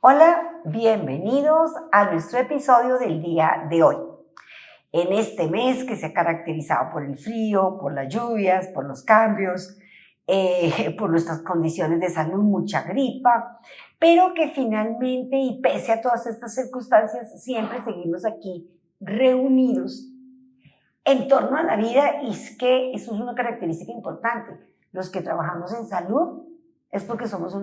Hola, bienvenidos a nuestro episodio del día de hoy. En este mes que se ha caracterizado por el frío, por las lluvias, por los cambios, por nuestras condiciones de salud, mucha gripa, pero que finalmente y pese a todas estas circunstancias siempre seguimos aquí reunidos en torno a la vida, y es que eso es una característica importante. Los que trabajamos en salud es porque somos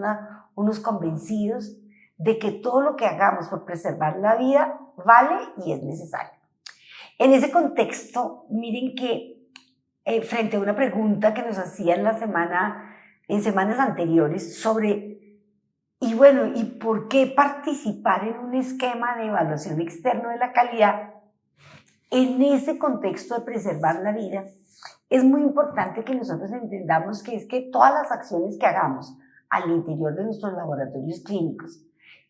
unos convencidos de que todo lo que hagamos por preservar la vida vale y es necesario. En ese contexto, miren que frente a una pregunta que nos hacían en semanas anteriores sobre, ¿y por qué participar en un esquema de evaluación externo de la calidad? En ese contexto de preservar la vida, es muy importante que nosotros entendamos que es que todas las acciones que hagamos al interior de nuestros laboratorios clínicos,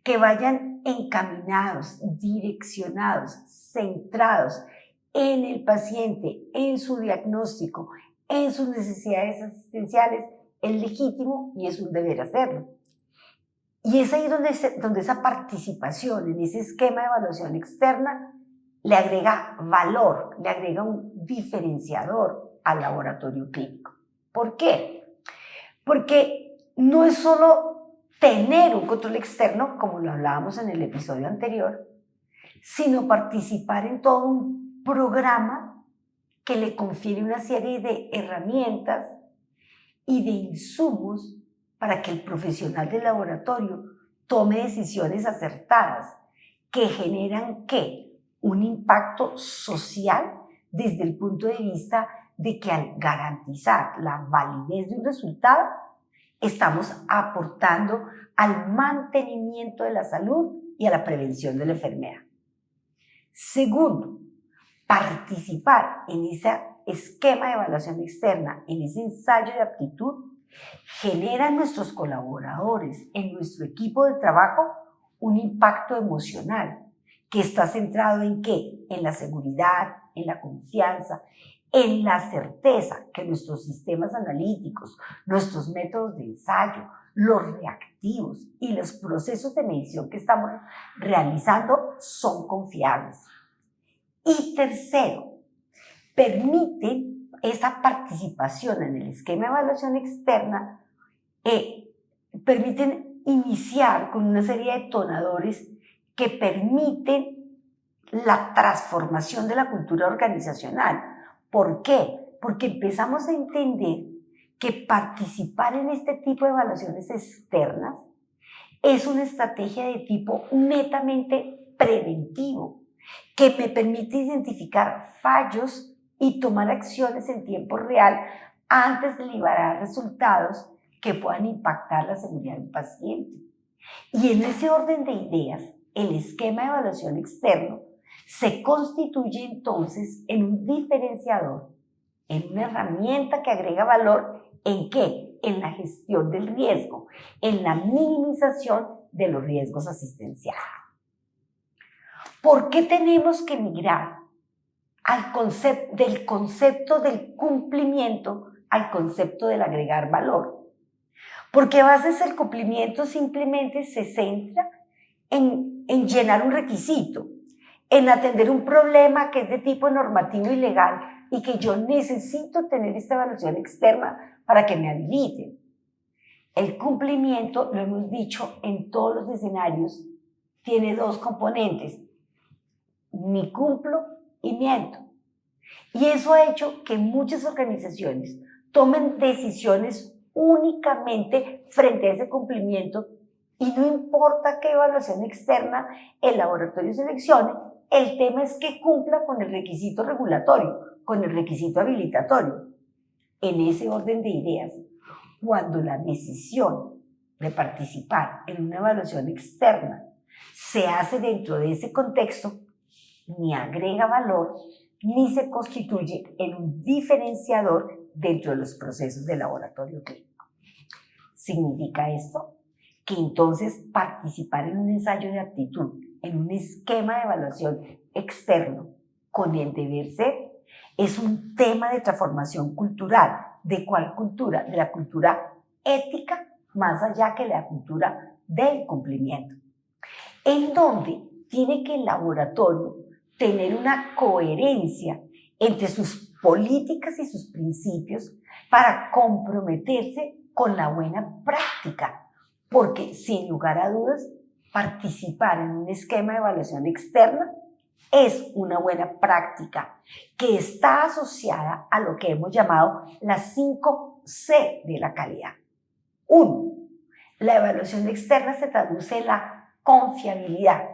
que vayan encaminados, direccionados, centrados en el paciente, en su diagnóstico, en sus necesidades asistenciales, es legítimo y es un deber hacerlo. Y es ahí donde esa participación en ese esquema de evaluación externa le agrega valor, le agrega un diferenciador al laboratorio clínico. ¿Por qué? Porque no es solo tener un control externo, como lo hablábamos en el episodio anterior, sino participar en todo un programa que le confiere una serie de herramientas y de insumos para que el profesional del laboratorio tome decisiones acertadas que generan ¿qué? Un impacto social desde el punto de vista de que al garantizar la validez de un resultado, estamos aportando al mantenimiento de la salud y a la prevención de la enfermedad. Segundo, participar en ese esquema de evaluación externa, en ese ensayo de aptitud, genera en nuestros colaboradores, en nuestro equipo de trabajo, un impacto emocional que está centrado ¿en qué? En la seguridad, en la confianza, en la certeza que nuestros sistemas analíticos, nuestros métodos de ensayo, los reactivos y los procesos de medición que estamos realizando son confiables. Y tercero, permiten esa participación en el esquema de evaluación externa, permiten iniciar con una serie de detonadores que permiten la transformación de la cultura organizacional. ¿Por qué? Porque empezamos a entender que participar en este tipo de evaluaciones externas es una estrategia de tipo netamente preventivo, que me permite identificar fallos y tomar acciones en tiempo real antes de liberar resultados que puedan impactar la seguridad del paciente. Y en ese orden de ideas, el esquema de evaluación externo se constituye entonces en un diferenciador, en una herramienta que agrega valor. ¿En qué? En la gestión del riesgo, en la minimización de los riesgos asistenciales. ¿Por qué tenemos que migrar del concepto del cumplimiento al concepto del agregar valor? Porque a veces el cumplimiento simplemente se centra en llenar un requisito, en atender un problema que es de tipo normativo y legal y que yo necesito tener esta evaluación externa para que me habiliten. El cumplimiento, lo hemos dicho en todos los escenarios, tiene dos componentes: ni cumplo y miento. Y eso ha hecho que muchas organizaciones tomen decisiones únicamente frente a ese cumplimiento, y no importa qué evaluación externa el laboratorio seleccione, el tema es que cumpla con el requisito regulatorio, con el requisito habilitatorio. En ese orden de ideas, cuando la decisión de participar en una evaluación externa se hace dentro de ese contexto, ni agrega valor, ni se constituye en un diferenciador dentro de los procesos de laboratorio clínico. ¿Significa esto? Que entonces participar en un ensayo de aptitud, en un esquema de evaluación externo con el deber ser, es un tema de transformación cultural. ¿De cuál cultura? De la cultura ética, más allá que la cultura del cumplimiento. en donde tiene que el laboratorio tener una coherencia entre sus políticas y sus principios para comprometerse con la buena práctica, porque sin lugar a dudas, participar en un esquema de evaluación externa es una buena práctica que está asociada a lo que hemos llamado las 5C de la calidad. 1. La evaluación externa se traduce en la confiabilidad.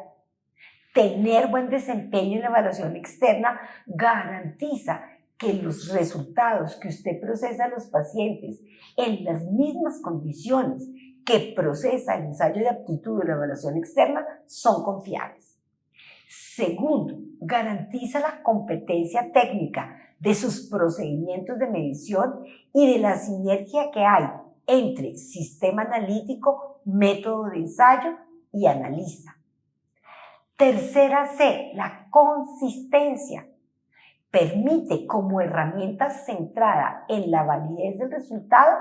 Tener buen desempeño en la evaluación externa garantiza que los resultados que usted procesa a los pacientes en las mismas condiciones que procesa el ensayo de aptitud de la evaluación externa son confiables. Segundo, garantiza la competencia técnica de sus procedimientos de medición y de la sinergia que hay entre sistema analítico, método de ensayo y analista. Tercera C, la consistencia. Permite como herramienta centrada en la validez del resultado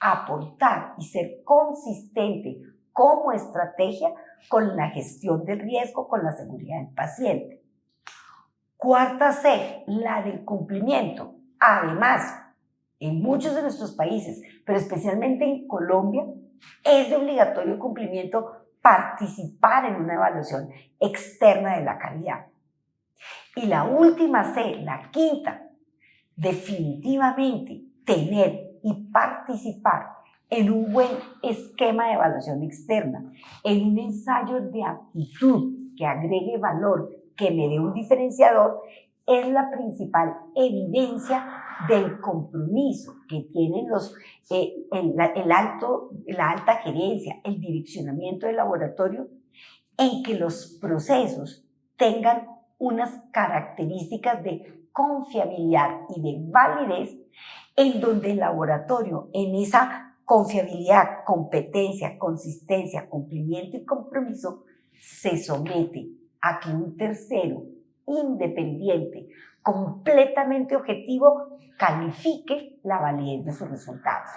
aportar y ser consistente como estrategia con la gestión del riesgo, con la seguridad del paciente. Cuarta C, la del cumplimiento. Además, en muchos de nuestros países, pero especialmente en Colombia, es de obligatorio cumplimiento participar en una evaluación externa de la calidad. Y la última C, la quinta, definitivamente tener y participar en un buen esquema de evaluación externa, en un ensayo de aptitud que agregue valor, que me dé un diferenciador, es la principal evidencia del compromiso que tienen la alta gerencia, el direccionamiento del laboratorio, en que los procesos tengan unas características de confiabilidad y de validez, en donde el laboratorio, en esa confiabilidad, competencia, consistencia, cumplimiento y compromiso, se somete a que un tercero independiente, completamente objetivo, califique la validez de sus resultados.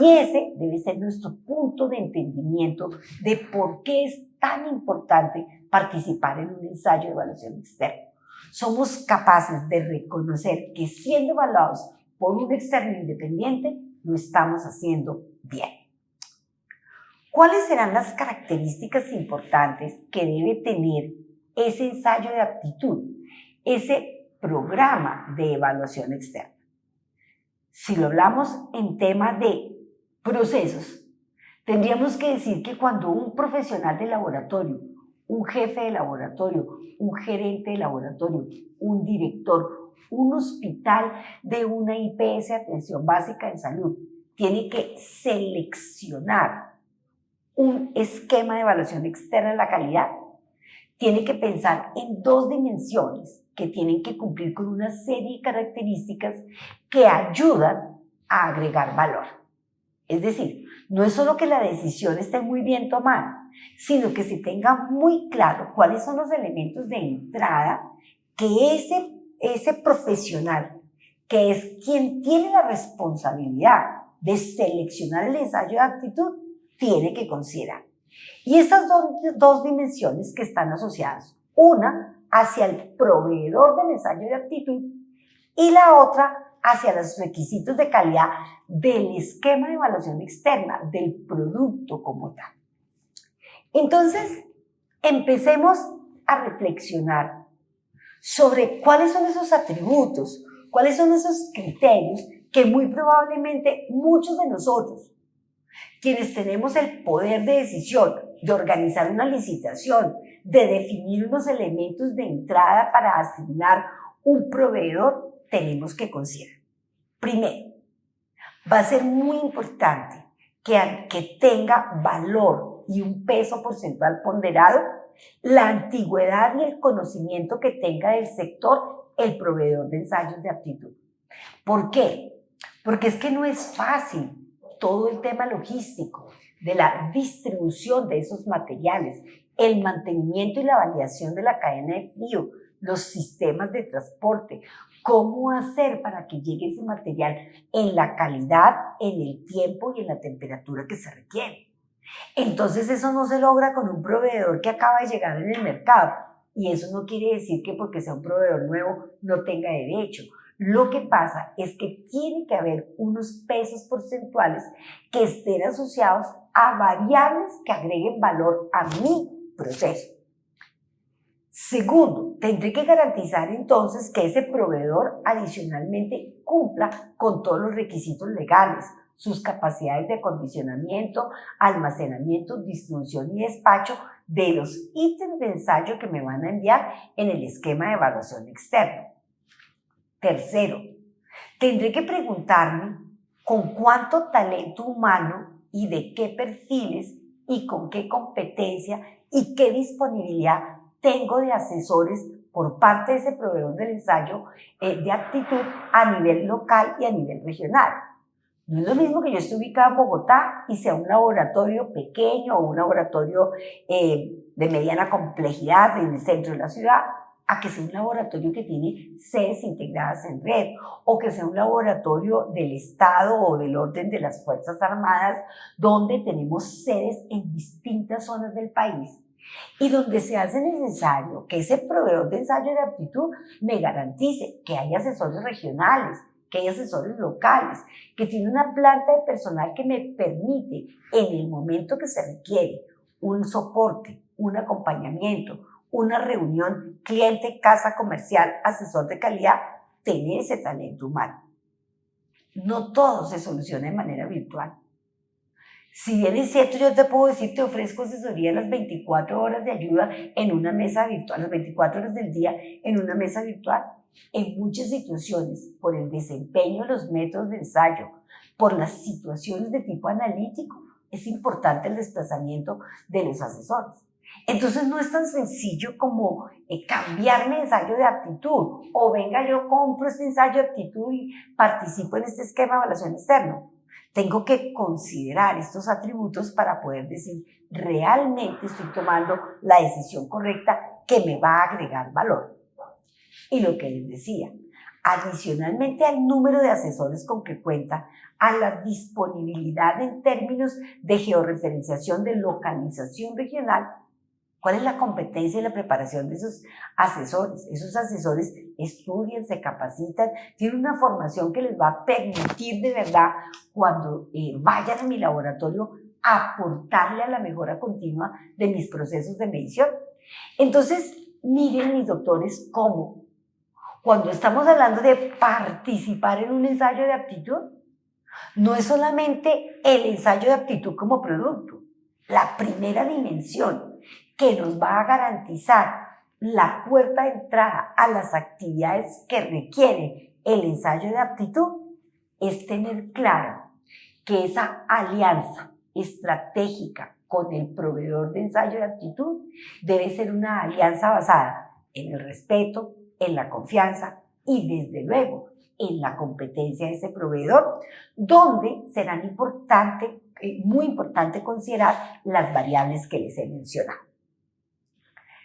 Y ese debe ser nuestro punto de entendimiento de por qué es tan importante participar en un ensayo de evaluación externa. Somos capaces de reconocer que siendo evaluados por un externo independiente, lo estamos haciendo bien. ¿Cuáles serán las características importantes que debe tener ese ensayo de aptitud, ese programa de evaluación externa? Si lo hablamos en temas de procesos, tendríamos que decir que cuando un profesional de laboratorio, un jefe de laboratorio, un gerente de laboratorio, un director, un hospital de una IPS, Atención Básica en Salud, tiene que seleccionar un esquema de evaluación externa de la calidad, tiene que pensar en dos dimensiones que tienen que cumplir con una serie de características que ayudan a agregar valor. Es decir, no es solo que la decisión esté muy bien tomada, sino que se tenga muy claro cuáles son los elementos de entrada que ese profesional, que es quien tiene la responsabilidad de seleccionar el ensayo de aptitud, tiene que considerar. Y estas dos dimensiones que están asociadas, una hacia el proveedor del ensayo de aptitud y la otra hacia los requisitos de calidad del esquema de evaluación externa, del producto como tal. Entonces, empecemos a reflexionar sobre cuáles son esos atributos, cuáles son esos criterios que muy probablemente muchos de nosotros, quienes tenemos el poder de decisión, de organizar una licitación, de definir unos elementos de entrada para asignar un proveedor, tenemos que considerar. Primero, va a ser muy importante que tenga valor y un peso porcentual ponderado la antigüedad y el conocimiento que tenga del sector el proveedor de ensayos de aptitud. ¿Por qué? Porque es que no es fácil todo el tema logístico de la distribución de esos materiales, el mantenimiento y la validación de la cadena de frío, los sistemas de transporte, cómo hacer para que llegue ese material en la calidad, en el tiempo y en la temperatura que se requiere. Entonces eso no se logra con un proveedor que acaba de llegar en el mercado. Y eso no quiere decir que porque sea un proveedor nuevo no tenga derecho. Lo que pasa es que tiene que haber unos pesos porcentuales que estén asociados a variables que agreguen valor a mi proceso. Segundo, tendré que garantizar entonces que ese proveedor adicionalmente cumpla con todos los requisitos legales, sus capacidades de acondicionamiento, almacenamiento, distribución y despacho de los ítems de ensayo que me van a enviar en el esquema de evaluación externa. Tercero, tendré que preguntarme con cuánto talento humano y de qué perfiles y con qué competencia y qué disponibilidad tengo de asesores por parte de ese proveedor del ensayo de aptitud a nivel local y a nivel regional. No es lo mismo que yo esté ubicada en Bogotá y sea un laboratorio pequeño o un laboratorio de mediana complejidad en el centro de la ciudad, a que sea un laboratorio que tiene sedes integradas en red, o que sea un laboratorio del Estado o del orden de las Fuerzas Armadas, donde tenemos sedes en distintas zonas del país y donde se hace necesario que ese proveedor de ensayo de aptitud me garantice que hay asesores regionales, que hay asesores locales, que tiene una planta de personal que me permite, en el momento que se requiere, un soporte, un acompañamiento, una reunión cliente, casa comercial, asesor de calidad, tener ese talento humano. No todo se soluciona de manera virtual. Si bien es cierto, yo te puedo decir, te ofrezco asesoría las 24 horas de ayuda en una mesa virtual, las 24 horas del día en una mesa virtual. En muchas situaciones, por el desempeño de los métodos de ensayo, por las situaciones de tipo analítico, es importante el desplazamiento de los asesores. Entonces no es tan sencillo como cambiarme de ensayo de aptitud o venga yo compro este ensayo de aptitud y participo en este esquema de evaluación externo. Tengo que considerar estos atributos para poder decir realmente estoy tomando la decisión correcta que me va a agregar valor. Y lo que les decía, adicionalmente al número de asesores con que cuenta, a la disponibilidad en términos de georreferenciación de localización regional, ¿cuál es la competencia y la preparación de esos asesores? Esos asesores estudian, se capacitan, tienen una formación que les va a permitir de verdad, cuando vayan a mi laboratorio, aportarle a la mejora continua de mis procesos de medición. Entonces, miren mis doctores cómo, cuando estamos hablando de participar en un ensayo de aptitud, no es solamente el ensayo de aptitud como producto, la primera dimensión que nos va a garantizar la puerta de entrada a las actividades que requiere el ensayo de aptitud es tener claro que esa alianza estratégica con el proveedor de ensayo de aptitud debe ser una alianza basada en el respeto, en la confianza y desde luego en la competencia de ese proveedor, donde será muy importante considerar las variables que les he mencionado.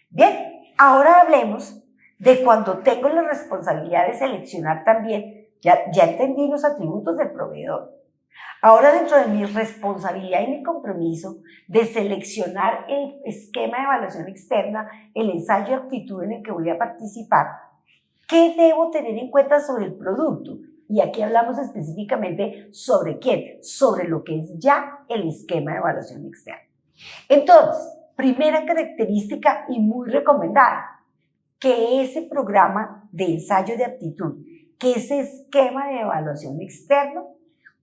Bien, ahora hablemos de cuando tengo la responsabilidad de seleccionar también, ya entendí los atributos del proveedor. Ahora, dentro de mi responsabilidad y mi compromiso de seleccionar el esquema de evaluación externa, el ensayo de aptitud en el que voy a participar, ¿qué debo tener en cuenta sobre el producto? Y aquí hablamos específicamente sobre quién, sobre lo que es ya el esquema de evaluación externa. Entonces, primera característica y muy recomendada, que ese programa de ensayo de aptitud, que ese esquema de evaluación externo,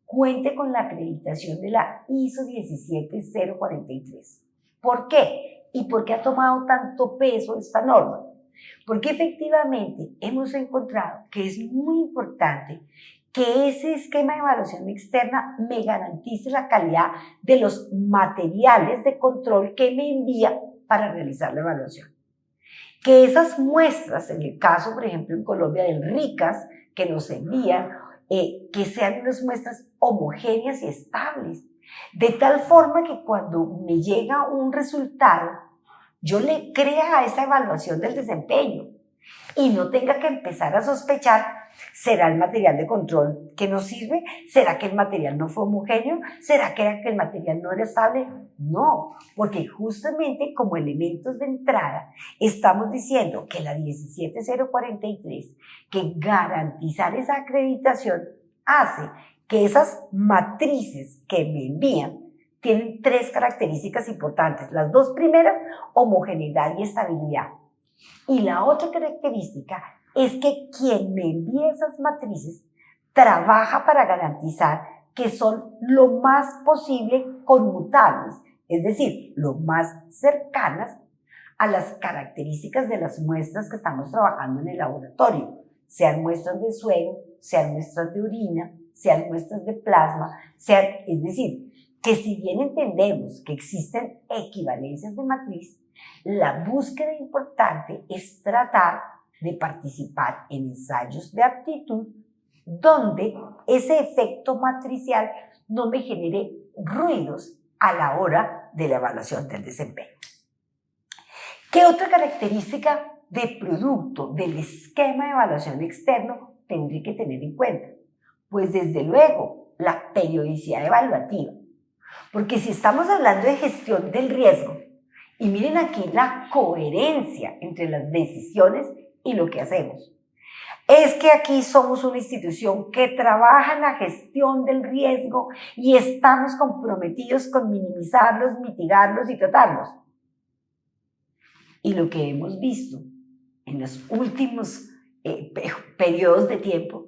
cuente con la acreditación de la ISO 17043. ¿Por qué? ¿Y por qué ha tomado tanto peso esta norma? Porque efectivamente hemos encontrado que es muy importante que ese esquema de evaluación externa me garantice la calidad de los materiales de control que me envía para realizar la evaluación. Que esas muestras, en el caso, por ejemplo, en Colombia del RICAS, que nos envían, que sean unas muestras homogéneas y estables, de tal forma que cuando me llega un resultado, yo le crea a esa evaluación del desempeño y no tenga que empezar a sospechar ¿Será el material de control que nos sirve? ¿Será que el material no fue homogéneo? ¿Será que el material no era estable? No, porque justamente como elementos de entrada estamos diciendo que la 17043, que garantizar esa acreditación hace que esas matrices que me envían tienen 3 características importantes. Las 2 primeras, homogeneidad y estabilidad. Y la otra característica es que quien me envía esas matrices trabaja para garantizar que son lo más posible conmutables, es decir, lo más cercanas a las características de las muestras que estamos trabajando en el laboratorio, sean muestras de suero, sean muestras de orina, sean muestras de plasma, es decir, que si bien entendemos que existen equivalencias de matriz, la búsqueda importante es tratar de participar en ensayos de aptitud donde ese efecto matricial no me genere ruidos a la hora de la evaluación del desempeño. ¿Qué otra característica de producto del esquema de evaluación externo tendré que tener en cuenta? Pues desde luego la periodicidad evaluativa, porque si estamos hablando de gestión del riesgo, y miren aquí la coherencia entre las decisiones y lo que hacemos. Es que aquí somos una institución que trabaja en la gestión del riesgo y estamos comprometidos con minimizarlos, mitigarlos y tratarlos. Y lo que hemos visto en los últimos periodos de tiempo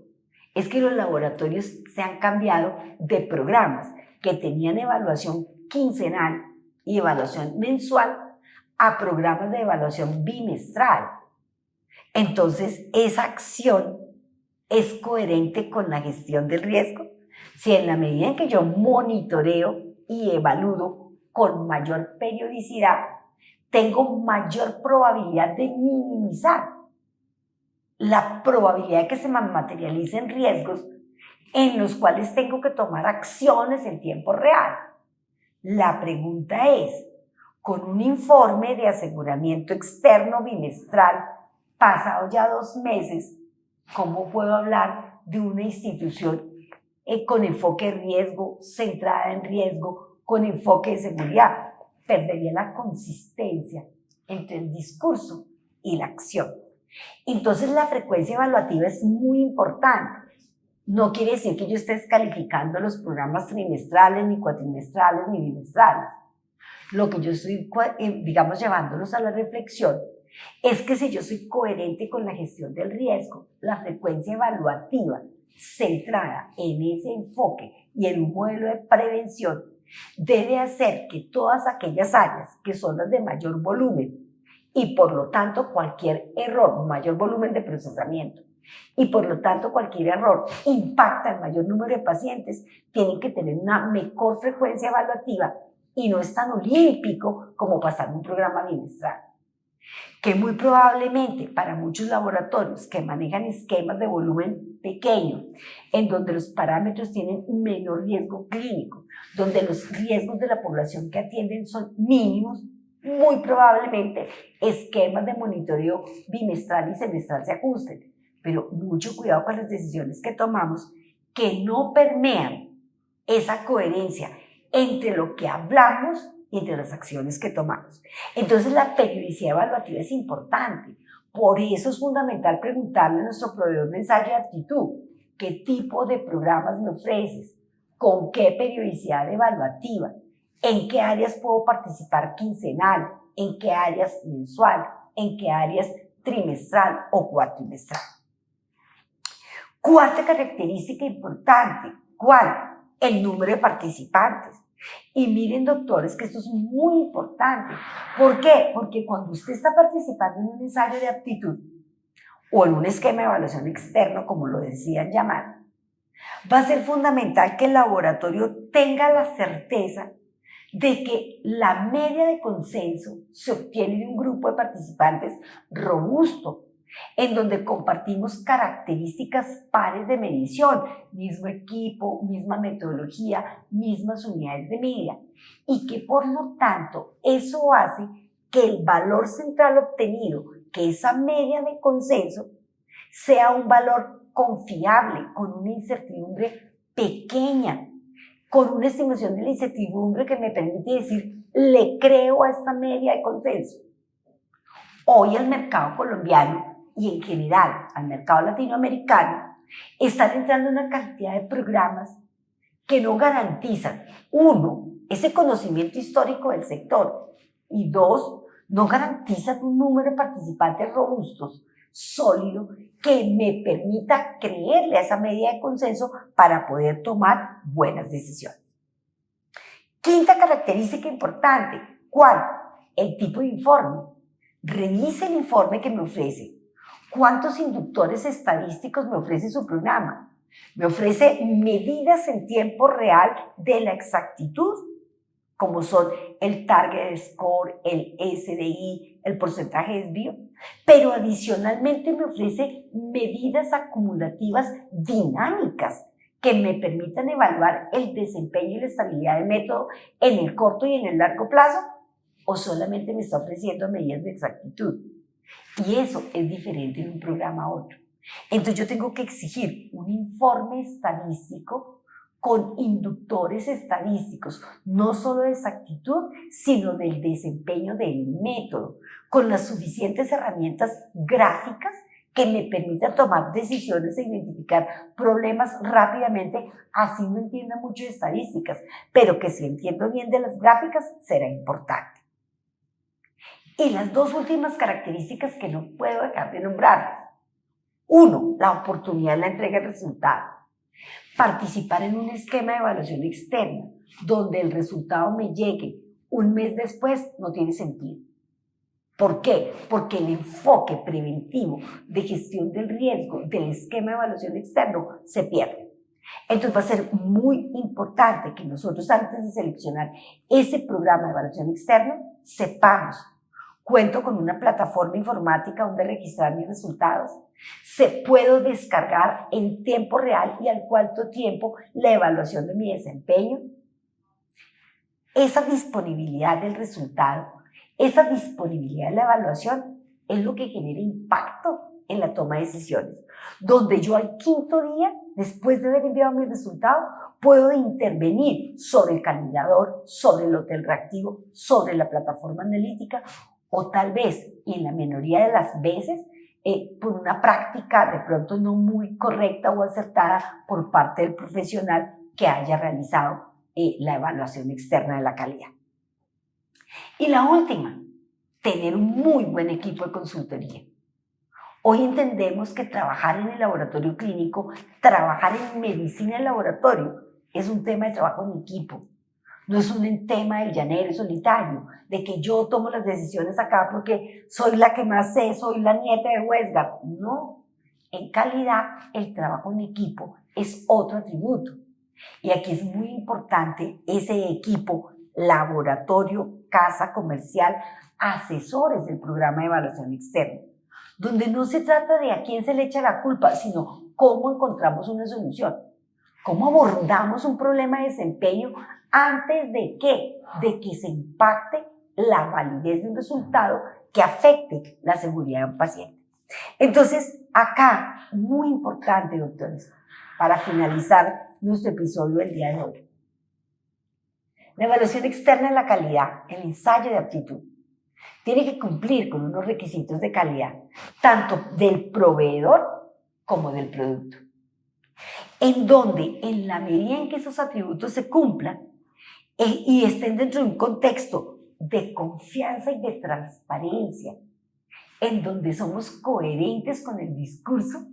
es que los laboratorios se han cambiado de programas que tenían evaluación quincenal y evaluación mensual a programas de evaluación bimestral. Entonces, esa acción es coherente con la gestión del riesgo. Si en la medida en que yo monitoreo y evalúo con mayor periodicidad, tengo mayor probabilidad de minimizar la probabilidad de que se materialicen riesgos en los cuales tengo que tomar acciones en tiempo real. La pregunta es, con un informe de aseguramiento externo bimestral, pasado ya 2 meses, ¿cómo puedo hablar de una institución con enfoque de riesgo, centrada en riesgo, con enfoque de seguridad? Perdería la consistencia entre el discurso y la acción. Entonces la frecuencia evaluativa es muy importante. No quiere decir que yo esté descalificando los programas trimestrales, ni cuatrimestrales, ni bimestrales. Lo que yo estoy, digamos, llevándolos a la reflexión es que si yo soy coherente con la gestión del riesgo, la frecuencia evaluativa centrada en ese enfoque y en un modelo de prevención debe hacer que todas aquellas áreas que son las de mayor volumen y por lo tanto cualquier error, mayor volumen de procesamiento, y por lo tanto cualquier error impacta al mayor número de pacientes, tienen que tener una mejor frecuencia evaluativa y no es tan olímpico como pasar un programa bimestral. Que muy probablemente para muchos laboratorios que manejan esquemas de volumen pequeño, en donde los parámetros tienen un menor riesgo clínico, donde los riesgos de la población que atienden son mínimos, muy probablemente esquemas de monitoreo bimestral y semestral se ajusten. Pero mucho cuidado con las decisiones que tomamos que no permean esa coherencia entre lo que hablamos y entre las acciones que tomamos. Entonces la periodicidad evaluativa es importante. Por eso es fundamental preguntarle a nuestro proveedor de ensayo de aptitud, ¿qué tipo de programas me ofreces? ¿Con qué periodicidad evaluativa? ¿En qué áreas puedo participar quincenal? ¿En qué áreas mensual? ¿En qué áreas trimestral o cuatrimestral? Cuarta característica importante, ¿cuál? El número de participantes. Y miren, doctores, que esto es muy importante. ¿Por qué? Porque cuando usted está participando en un ensayo de aptitud o en un esquema de evaluación externo, como lo decían llamar, va a ser fundamental que el laboratorio tenga la certeza de que la media de consenso se obtiene de un grupo de participantes robusto, en donde compartimos características pares de medición, mismo equipo, misma metodología, mismas unidades de medida, y que por lo tanto eso hace que el valor central obtenido, que esa media de consenso, sea un valor confiable, con una incertidumbre pequeña, con una estimación de la incertidumbre que me permite decir, le creo a esta media de consenso. Hoy el mercado colombiano y en general al mercado latinoamericano están entrando una cantidad de programas que no garantizan, uno, ese conocimiento histórico del sector y dos, no garantizan un número de participantes robustos, sólido, que me permita creerle a esa medida de consenso para poder tomar buenas decisiones. Quinta característica importante, ¿cuál? El tipo de informe. Revise el informe que me ofrece. ¿Cuántos inductores estadísticos me ofrece su programa? Me ofrece medidas en tiempo real de la exactitud, como son el target score, el SDI, el porcentaje de desvío, pero adicionalmente me ofrece medidas acumulativas dinámicas que me permitan evaluar el desempeño y la estabilidad del método en el corto y en el largo plazo, o solamente me está ofreciendo medidas de exactitud. Y eso es diferente de un programa a otro. Entonces yo tengo que exigir un informe estadístico con inductores estadísticos, no solo de exactitud, sino del desempeño del método, con las suficientes herramientas gráficas que me permitan tomar decisiones e identificar problemas rápidamente, así no entienda mucho de estadísticas, pero que si entiendo bien de las gráficas será importante. Y las dos últimas características que no puedo dejar de nombrar. Uno, la oportunidad de la entrega de resultados. Participar en un esquema de evaluación externa, donde el resultado me llegue un mes después, no tiene sentido. ¿Por qué? Porque el enfoque preventivo de gestión del riesgo del esquema de evaluación externo se pierde. Entonces va a ser muy importante que nosotros antes de seleccionar ese programa de evaluación externa, sepamos, cuento con una plataforma informática donde registrar mis resultados, se puedo descargar en tiempo real y al cuánto tiempo la evaluación de mi desempeño. Esa disponibilidad del resultado, esa disponibilidad de la evaluación es lo que genera impacto en la toma de decisiones, donde yo al quinto día, después de haber enviado mi resultado, puedo intervenir sobre el calibrador, sobre el hotel reactivo, sobre la plataforma analítica, o tal vez, y en la minoría de las veces, por una práctica de pronto no muy correcta o acertada por parte del profesional que haya realizado la evaluación externa de la calidad. Y la última, tener un muy buen equipo de consultoría. Hoy entendemos que trabajar en el laboratorio clínico, trabajar en medicina en laboratorio, es un tema de trabajo en equipo. No es un tema del llanero solitario, de que yo tomo las decisiones acá porque soy la que más sé, soy la nieta de Westgard. No, en calidad el trabajo en equipo es otro atributo. Y aquí es muy importante ese equipo, laboratorio, casa comercial, asesores del programa de evaluación externa, donde no se trata de a quién se le echa la culpa, sino cómo encontramos una solución, cómo abordamos un problema de desempeño antes de que se impacte la validez de un resultado que afecte la seguridad de un paciente. Entonces, acá, muy importante, doctores, para finalizar nuestro episodio del día de hoy. La evaluación externa de la calidad, el ensayo de aptitud, tiene que cumplir con unos requisitos de calidad, tanto del proveedor como del producto, en donde, en la medida en que esos atributos se cumplan y estén dentro de un contexto de confianza y de transparencia, en donde somos coherentes con el discurso,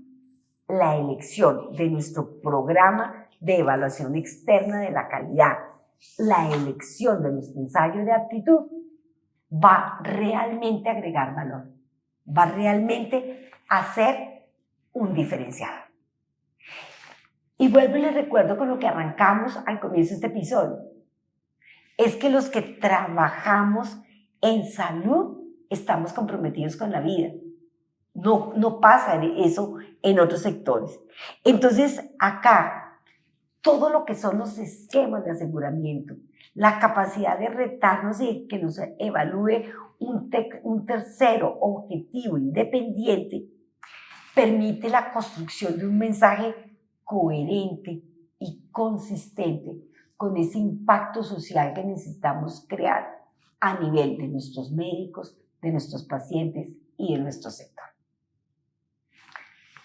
la elección de nuestro programa de evaluación externa de la calidad, la elección de nuestro ensayo de aptitud, va realmente a agregar valor, va realmente a ser un diferenciador. Y vuelvo y les recuerdo con lo que arrancamos al comienzo de este episodio, es que los que trabajamos en salud estamos comprometidos con la vida. No pasa eso en otros sectores. Entonces, acá, todo lo que son los esquemas de aseguramiento, la capacidad de retarnos y que nos evalúe un tercero objetivo independiente, permite la construcción de un mensaje coherente y consistente con ese impacto social que necesitamos crear a nivel de nuestros médicos, de nuestros pacientes y de nuestro sector.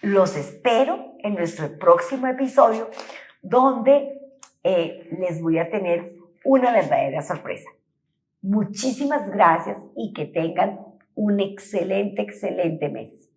Los espero en nuestro próximo episodio, donde les voy a tener una verdadera sorpresa. Muchísimas gracias y que tengan un excelente mes.